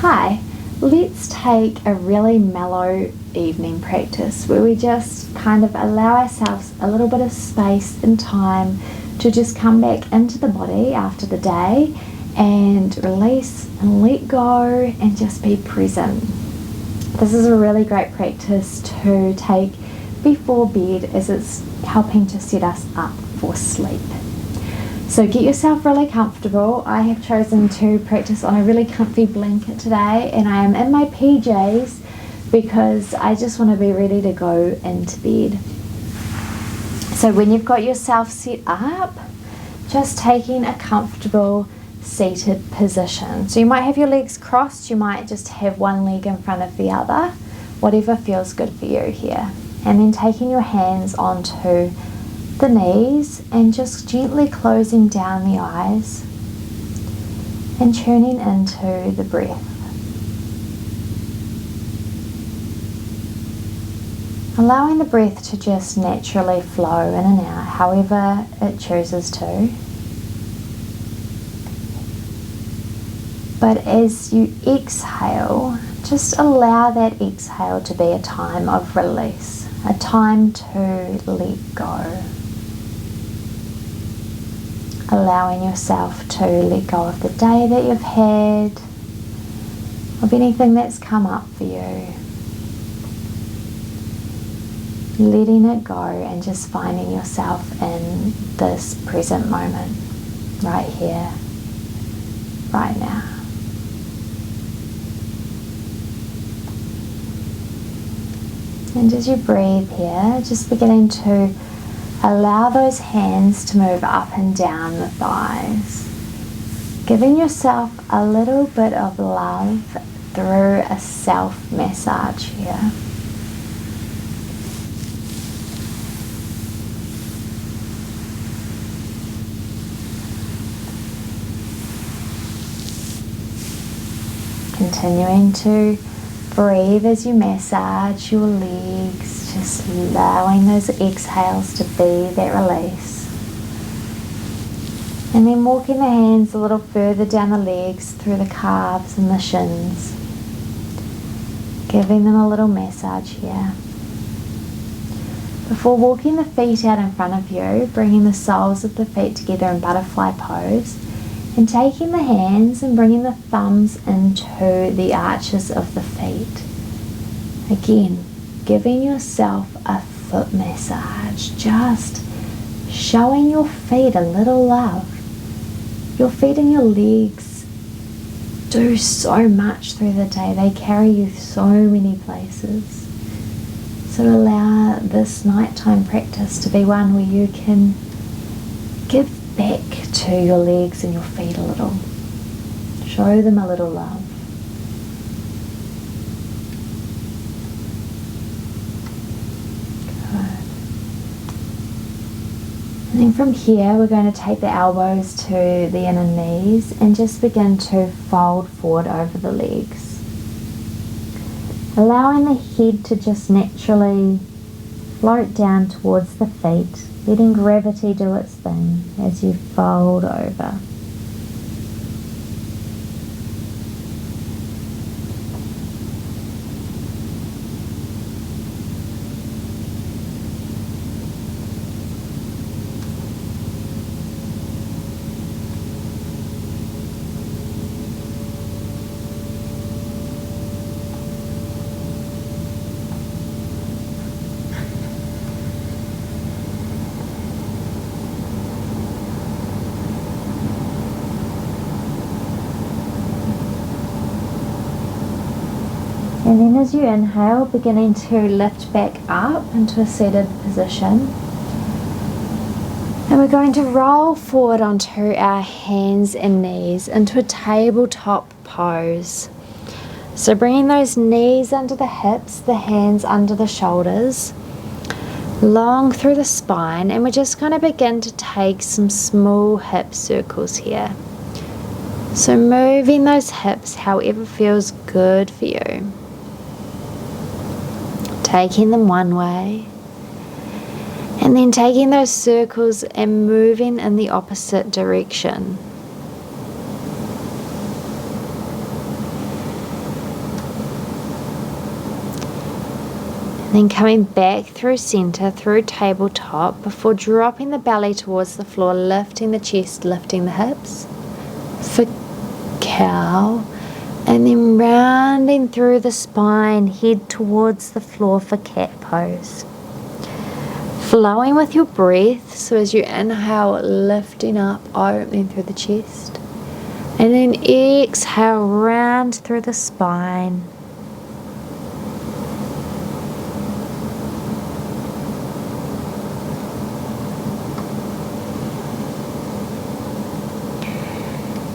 Hi, let's take a really mellow evening practice where we just kind of allow ourselves a little bit of space and time to just come back into the body after the day and release and let go and just be present. This is a really great practice to take before bed as it's helping to set us up for sleep. So get yourself really comfortable. I have chosen to practice on a really comfy blanket today, and I am in my PJs because I just want to be ready to go into bed. So when you've got yourself set up, just taking a comfortable seated position. So you might have your legs crossed, you might just have one leg in front of the other, whatever feels good for you here. And then taking your hands onto the knees and just gently closing down the eyes and tuning into the breath. Allowing the breath to just naturally flow in and out, however it chooses to. But as you exhale, just allow that exhale to be a time of release, a time to let go. Allowing yourself to let go of the day that you've had, of anything that's come up for you. Letting it go and just finding yourself in this present moment, right here, right now. And as you breathe here, just beginning to allow those hands to move up and down the thighs. Giving yourself a little bit of love through a self-massage here. Continuing to breathe as you massage your legs, just allowing those exhales to be that release. And then walking the hands a little further down the legs through the calves and the shins. Giving them a little massage here. Before walking the feet out in front of you, bringing the soles of the feet together in butterfly pose. And taking the hands and bringing the thumbs into the arches of the feet. Again, giving yourself a foot massage, just showing your feet a little love. Your feet and your legs do so much through the day. They carry you so many places. So allow this nighttime practice to be one where you can give back to your legs and your feet a little. Show them a little love. Good. And then from here we're going to take the elbows to the inner knees and just begin to fold forward over the legs. Allowing the head to just naturally float down towards the feet, letting gravity do its thing as you fold over. And then as you inhale, beginning to lift back up into a seated position. And we're going to roll forward onto our hands and knees into a tabletop pose. So bringing those knees under the hips, the hands under the shoulders, long through the spine, and we're just going to begin to take some small hip circles here. So moving those hips however feels good for you. Taking them one way, and then taking those circles and moving in the opposite direction. Then coming back through center, through tabletop, before dropping the belly towards the floor, lifting the chest, lifting the hips for cow, and then rounding through the spine, head towards the floor for cat pose. Flowing with your breath, so as you inhale, lifting up, opening through the chest, and then exhale, round through the spine.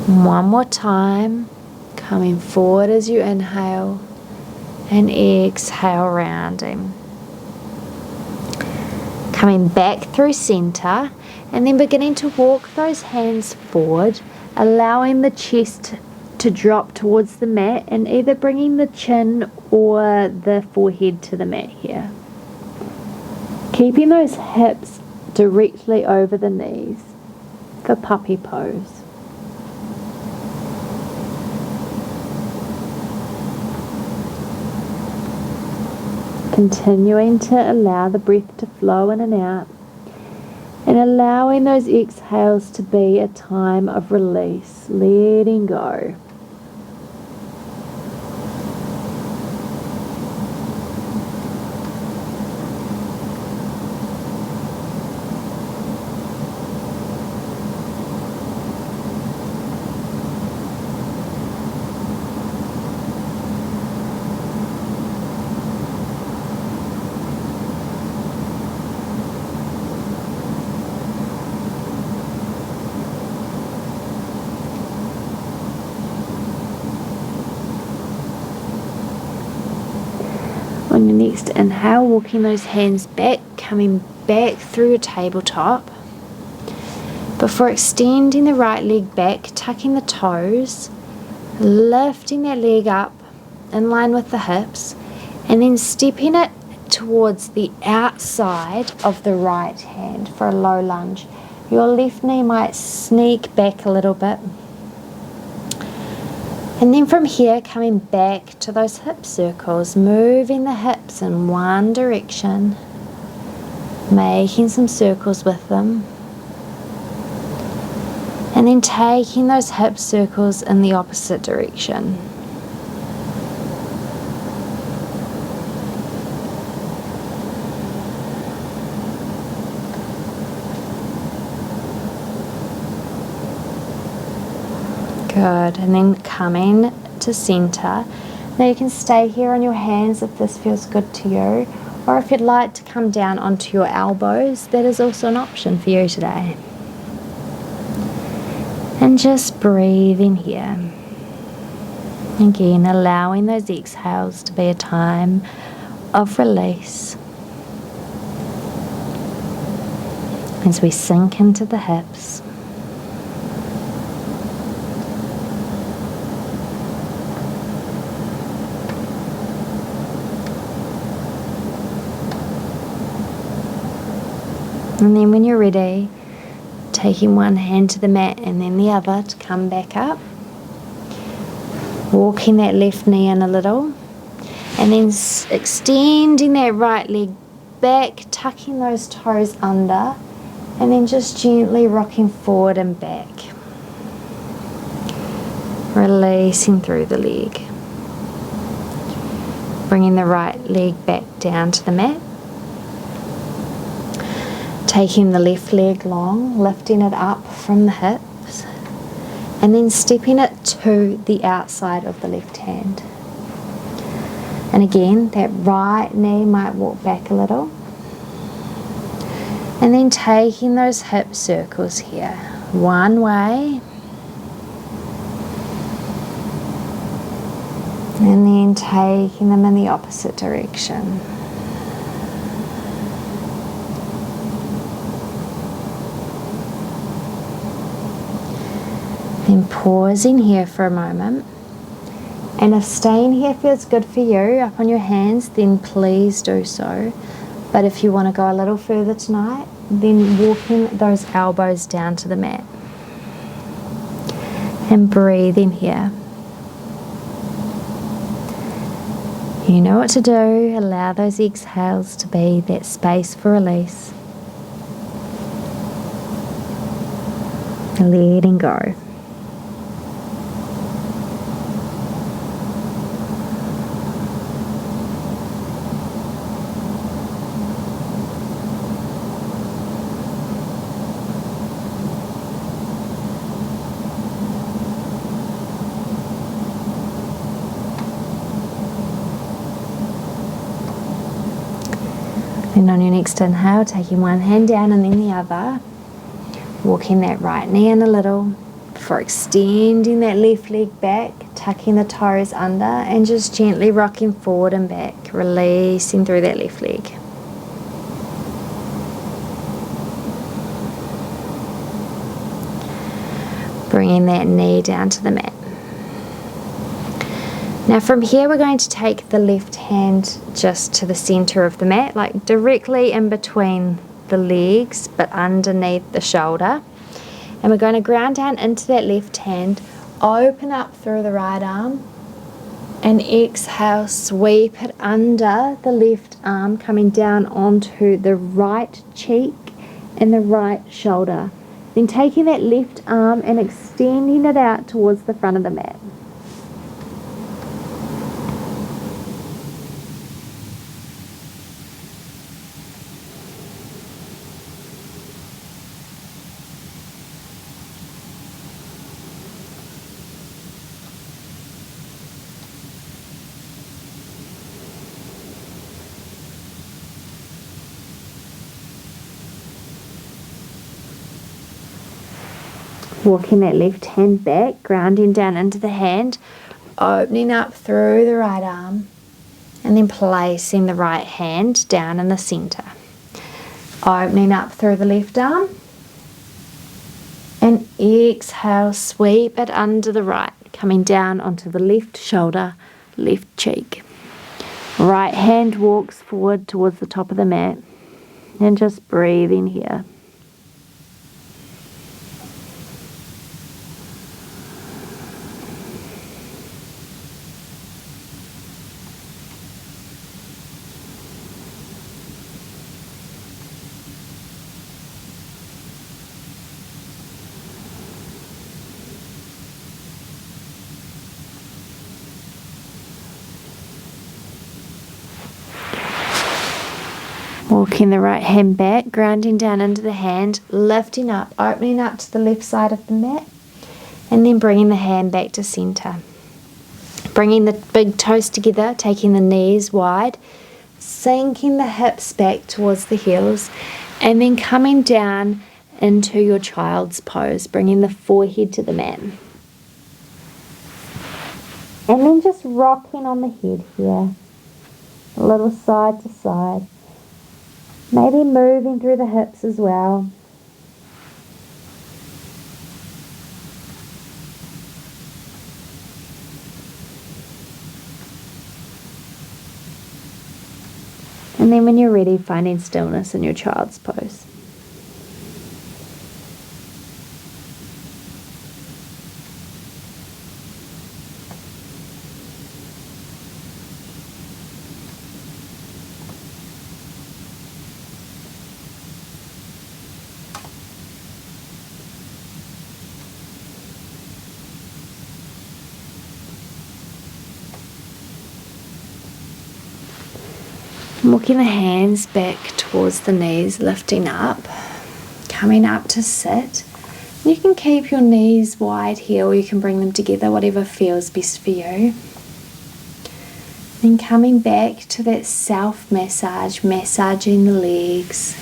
One more time, coming forward as you inhale and exhale, rounding. Coming back through center and then beginning to walk those hands forward, allowing the chest to drop towards the mat and either bringing the chin or the forehead to the mat here. Keeping those hips directly over the knees for puppy pose. Continuing to allow the breath to flow in and out, and allowing those exhales to be a time of release, letting go. On your next inhale, walking those hands back, coming back through your tabletop. Before extending the right leg back, tucking the toes, lifting that leg up in line with the hips, and then stepping it towards the outside of the right hand for a low lunge. Your left knee might sneak back a little bit. And then from here, coming back to those hip circles, moving the hips in one direction, making some circles with them, and then taking those hip circles in the opposite direction. Good, and then coming to center. Now you can stay here on your hands if this feels good to you, or if you'd like to come down onto your elbows, that is also an option for you today. And just breathing here. Again, allowing those exhales to be a time of release as we sink into the hips. And then when you're ready, taking one hand to the mat and then the other to come back up. Walking that left knee in a little. And then extending that right leg back, tucking those toes under. And then just gently rocking forward and back. Releasing through the leg. Bringing the right leg back down to the mat. Taking the left leg long, lifting it up from the hips, and then stepping it to the outside of the left hand. And again, that right knee might walk back a little. And then taking those hip circles here, one way, and then taking them in the opposite direction. Then pausing here for a moment, and if staying here feels good for you up on your hands, then please do so. But if you want to go a little further tonight, then walking those elbows down to the mat and breathing here. You know what to do. Allow those exhales to be that space for release. Letting go. And on your next inhale, taking one hand down and then the other, walking that right knee in a little before extending that left leg back, tucking the toes under and just gently rocking forward and back, releasing through that left leg. Bringing that knee down to the mat. Now from here we're going to take the left hand just to the center of the mat, like directly in between the legs but underneath the shoulder. And we're going to ground down into that left hand, open up through the right arm and exhale, sweep it under the left arm, coming down onto the right cheek and the right shoulder. Then taking that left arm and extending it out towards the front of the mat. Walking that left hand back, grounding down into the hand, opening up through the right arm, and then placing the right hand down in the center. Opening up through the left arm, and exhale, sweep it under the right, coming down onto the left shoulder, left cheek. Right hand walks forward towards the top of the mat, and just breathe in here. Walking the right hand back, grounding down into the hand, lifting up, opening up to the left side of the mat, and then bringing the hand back to center. Bringing the big toes together, taking the knees wide, sinking the hips back towards the heels, and then coming down into your child's pose, bringing the forehead to the mat. And then just rocking on the head here, a little side to side. Maybe moving through the hips as well. And then when you're ready, finding stillness in your child's pose. Walking the hands back towards the knees, lifting up, coming up to sit. You can keep your knees wide here or you can bring them together, whatever feels best for you. Then coming back to that self-massage, massaging the legs.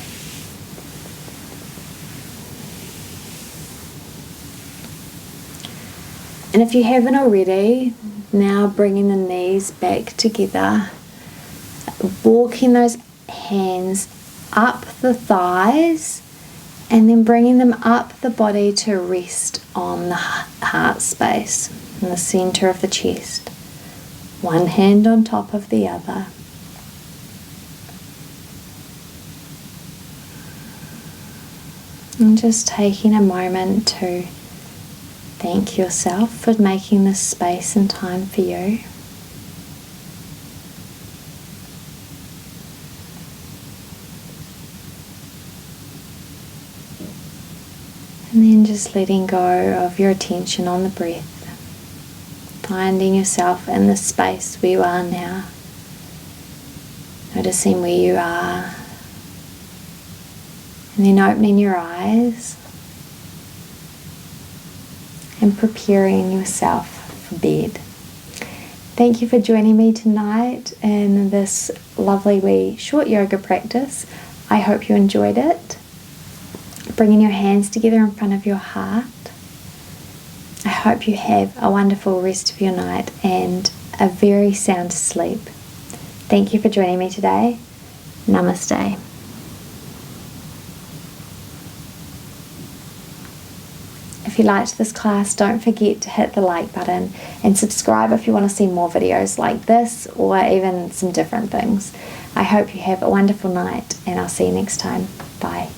And if you haven't already, now bringing the knees back together. Walking those hands up the thighs and then bringing them up the body to rest on the heart space in the center of the chest. One hand on top of the other. And just taking a moment to thank yourself for making this space and time for you. And then just letting go of your attention on the breath. Finding yourself in the space where you are now. Noticing where you are. And then opening your eyes. And preparing yourself for bed. Thank you for joining me tonight in this lovely wee short yoga practice. I hope you enjoyed it. Bringing your hands together in front of your heart. I hope you have a wonderful rest of your night and a very sound sleep. Thank you for joining me today. Namaste. If you liked this class, don't forget to hit the like button and subscribe if you want to see more videos like this or even some different things. I hope you have a wonderful night and I'll see you next time. Bye.